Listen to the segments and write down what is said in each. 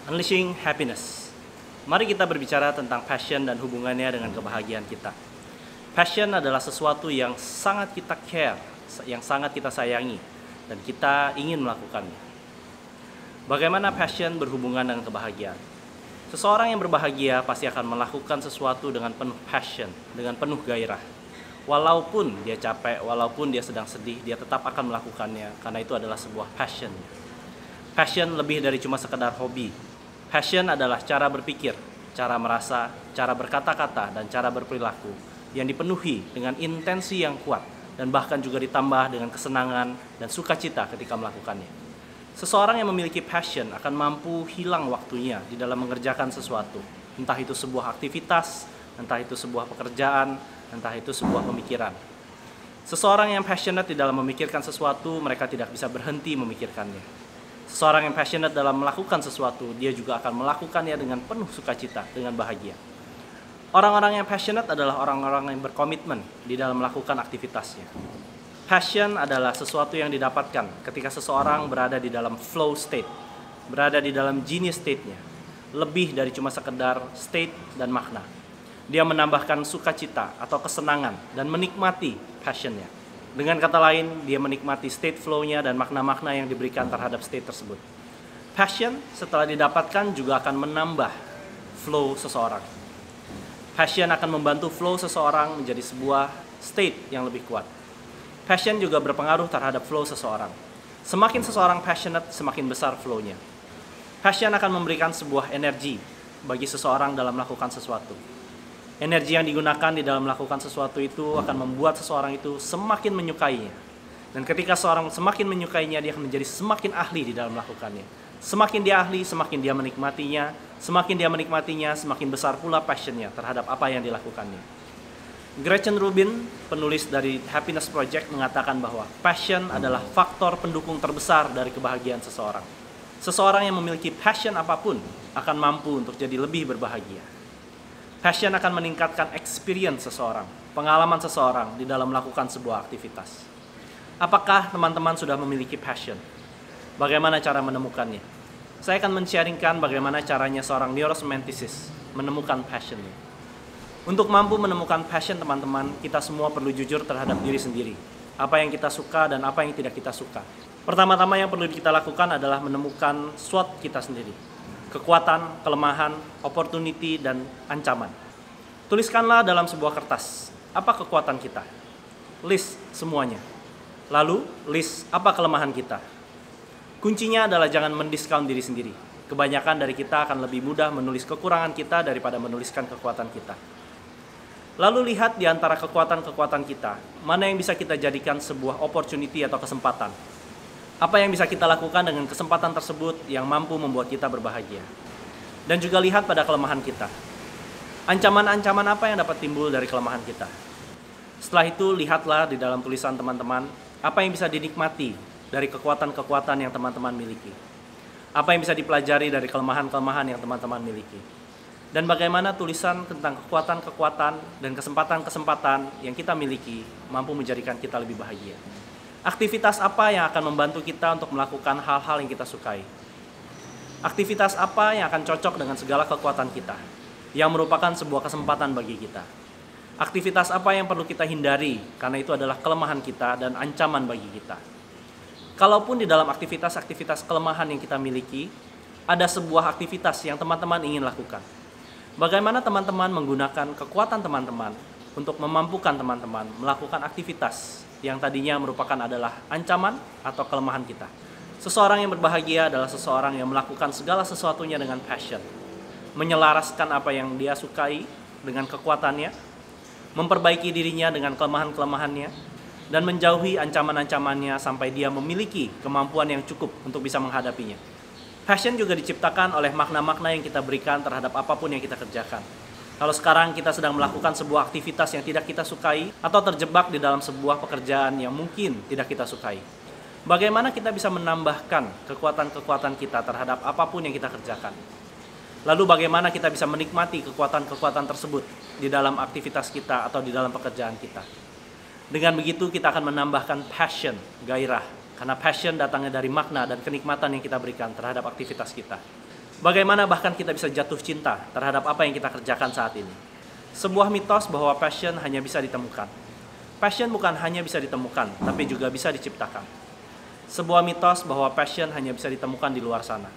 Unleashing Happiness. Mari kita berbicara tentang passion dan hubungannya dengan kebahagiaan kita. Passion adalah sesuatu yang sangat kita care, yang sangat kita sayangi, dan kita ingin melakukannya. Bagaimana passion berhubungan dengan kebahagiaan? Seseorang yang berbahagia pasti akan melakukan sesuatu dengan penuh passion, dengan penuh gairah. Walaupun dia capek, walaupun dia sedang sedih, dia tetap akan melakukannya karena itu adalah sebuah passion. Passion lebih dari cuma sekedar hobi. Passion adalah cara berpikir, cara merasa, cara berkata-kata, dan cara berperilaku yang dipenuhi dengan intensi yang kuat dan bahkan juga ditambah dengan kesenangan dan sukacita ketika melakukannya. Seseorang yang memiliki passion akan mampu hilang waktunya di dalam mengerjakan sesuatu, entah itu sebuah aktivitas, entah itu sebuah pekerjaan, entah itu sebuah pemikiran. Seseorang yang passionate di dalam memikirkan sesuatu, mereka tidak bisa berhenti memikirkannya. Seseorang yang passionate dalam melakukan sesuatu, dia juga akan melakukannya dengan penuh sukacita, dengan bahagia. Orang-orang yang passionate adalah orang-orang yang berkomitmen di dalam melakukan aktivitasnya. Passion adalah sesuatu yang didapatkan ketika seseorang berada di dalam flow state, berada di dalam genius state-nya, lebih dari cuma sekedar state dan makna. Dia menambahkan sukacita atau kesenangan dan menikmati passion-nya. Dengan kata lain, dia menikmati state flow-nya dan makna-makna yang diberikan terhadap state tersebut. Passion setelah didapatkan juga akan menambah flow seseorang. Passion akan membantu flow seseorang menjadi sebuah state yang lebih kuat. Passion juga berpengaruh terhadap flow seseorang. Semakin seseorang passionate, semakin besar flow-nya. Passion akan memberikan sebuah energi bagi seseorang dalam melakukan sesuatu. Energi yang digunakan di dalam melakukan sesuatu itu akan membuat seseorang itu semakin menyukainya. Dan ketika seseorang semakin menyukainya, dia akan menjadi semakin ahli di dalam melakukannya. Semakin dia ahli, semakin dia menikmatinya. Semakin dia menikmatinya, semakin besar pula passionnya terhadap apa yang dilakukannya. Gretchen Rubin, penulis dari Happiness Project, mengatakan bahwa passion adalah faktor pendukung terbesar dari kebahagiaan seseorang. Seseorang yang memiliki passion apapun akan mampu untuk jadi lebih berbahagia. Passion akan meningkatkan experience seseorang, pengalaman seseorang di dalam melakukan sebuah aktivitas. Apakah teman-teman sudah memiliki passion? Bagaimana cara menemukannya? Saya akan men-sharingkan bagaimana caranya seorang neuroscientist menemukan passionnya. Untuk mampu menemukan passion teman-teman, kita semua perlu jujur terhadap diri sendiri. Apa yang kita suka dan apa yang tidak kita suka. Pertama-tama yang perlu kita lakukan adalah menemukan SWOT kita sendiri. Kekuatan, kelemahan, opportunity, dan ancaman. Tuliskanlah dalam sebuah kertas, apa kekuatan kita? List semuanya. Lalu, list apa kelemahan kita? Kuncinya adalah jangan mendiskount diri sendiri. Kebanyakan dari kita akan lebih mudah menulis kekurangan kita daripada menuliskan kekuatan kita. Lalu lihat di antara kekuatan-kekuatan kita, mana yang bisa kita jadikan sebuah opportunity atau kesempatan. Apa yang bisa kita lakukan dengan kesempatan tersebut yang mampu membuat kita berbahagia. Dan juga lihat pada kelemahan kita. Ancaman-ancaman apa yang dapat timbul dari kelemahan kita. Setelah itu, lihatlah di dalam tulisan teman-teman, apa yang bisa dinikmati dari kekuatan-kekuatan yang teman-teman miliki. Apa yang bisa dipelajari dari kelemahan-kelemahan yang teman-teman miliki. Dan bagaimana tulisan tentang kekuatan-kekuatan dan kesempatan-kesempatan yang kita miliki mampu menjadikan kita lebih bahagia. Aktivitas apa yang akan membantu kita untuk melakukan hal-hal yang kita sukai? Aktivitas apa yang akan cocok dengan segala kekuatan kita, yang merupakan sebuah kesempatan bagi kita? Aktivitas apa yang perlu kita hindari, karena itu adalah kelemahan kita dan ancaman bagi kita? Kalaupun di dalam aktivitas-aktivitas kelemahan yang kita miliki, ada sebuah aktivitas yang teman-teman ingin lakukan. Bagaimana teman-teman menggunakan kekuatan teman-teman untuk memampukan teman-teman melakukan aktivitas yang tadinya merupakan adalah ancaman atau kelemahan kita. Seseorang yang berbahagia adalah seseorang yang melakukan segala sesuatunya dengan passion. Menyelaraskan apa yang dia sukai dengan kekuatannya, memperbaiki dirinya dengan kelemahan-kelemahannya, dan menjauhi ancaman-ancamannya sampai dia memiliki kemampuan yang cukup untuk bisa menghadapinya. Passion juga diciptakan oleh makna-makna yang kita berikan terhadap apapun yang kita kerjakan. Kalau sekarang kita sedang melakukan sebuah aktivitas yang tidak kita sukai atau terjebak di dalam sebuah pekerjaan yang mungkin tidak kita sukai, bagaimana kita bisa menambahkan kekuatan-kekuatan kita terhadap apapun yang kita kerjakan? Lalu bagaimana kita bisa menikmati kekuatan-kekuatan tersebut di dalam aktivitas kita atau di dalam pekerjaan kita? Dengan begitu kita akan menambahkan passion, gairah, karena passion datangnya dari makna dan kenikmatan yang kita berikan terhadap aktivitas kita. Bagaimana bahkan kita bisa jatuh cinta terhadap apa yang kita kerjakan saat ini. Sebuah mitos bahwa passion hanya bisa ditemukan. Passion bukan hanya bisa ditemukan, tapi juga bisa diciptakan. Sebuah mitos bahwa passion hanya bisa ditemukan di luar sana.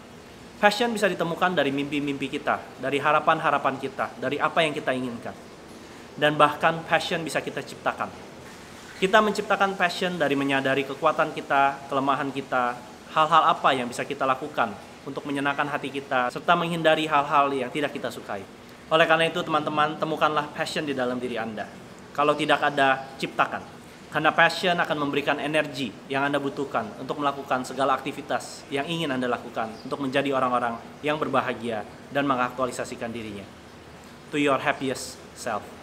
Passion bisa ditemukan dari mimpi-mimpi kita, dari harapan-harapan kita, dari apa yang kita inginkan. Dan bahkan passion bisa kita ciptakan. Kita menciptakan passion dari menyadari kekuatan kita, kelemahan kita, hal-hal apa yang bisa kita lakukan untuk menyenangkan hati kita, serta menghindari hal-hal yang tidak kita sukai. Oleh karena itu, teman-teman, temukanlah passion di dalam diri Anda. Kalau tidak ada, ciptakan. Karena passion akan memberikan energi yang Anda butuhkan untuk melakukan segala aktivitas yang ingin Anda lakukan untuk menjadi orang-orang yang berbahagia dan mengaktualisasikan dirinya. To your happiest self.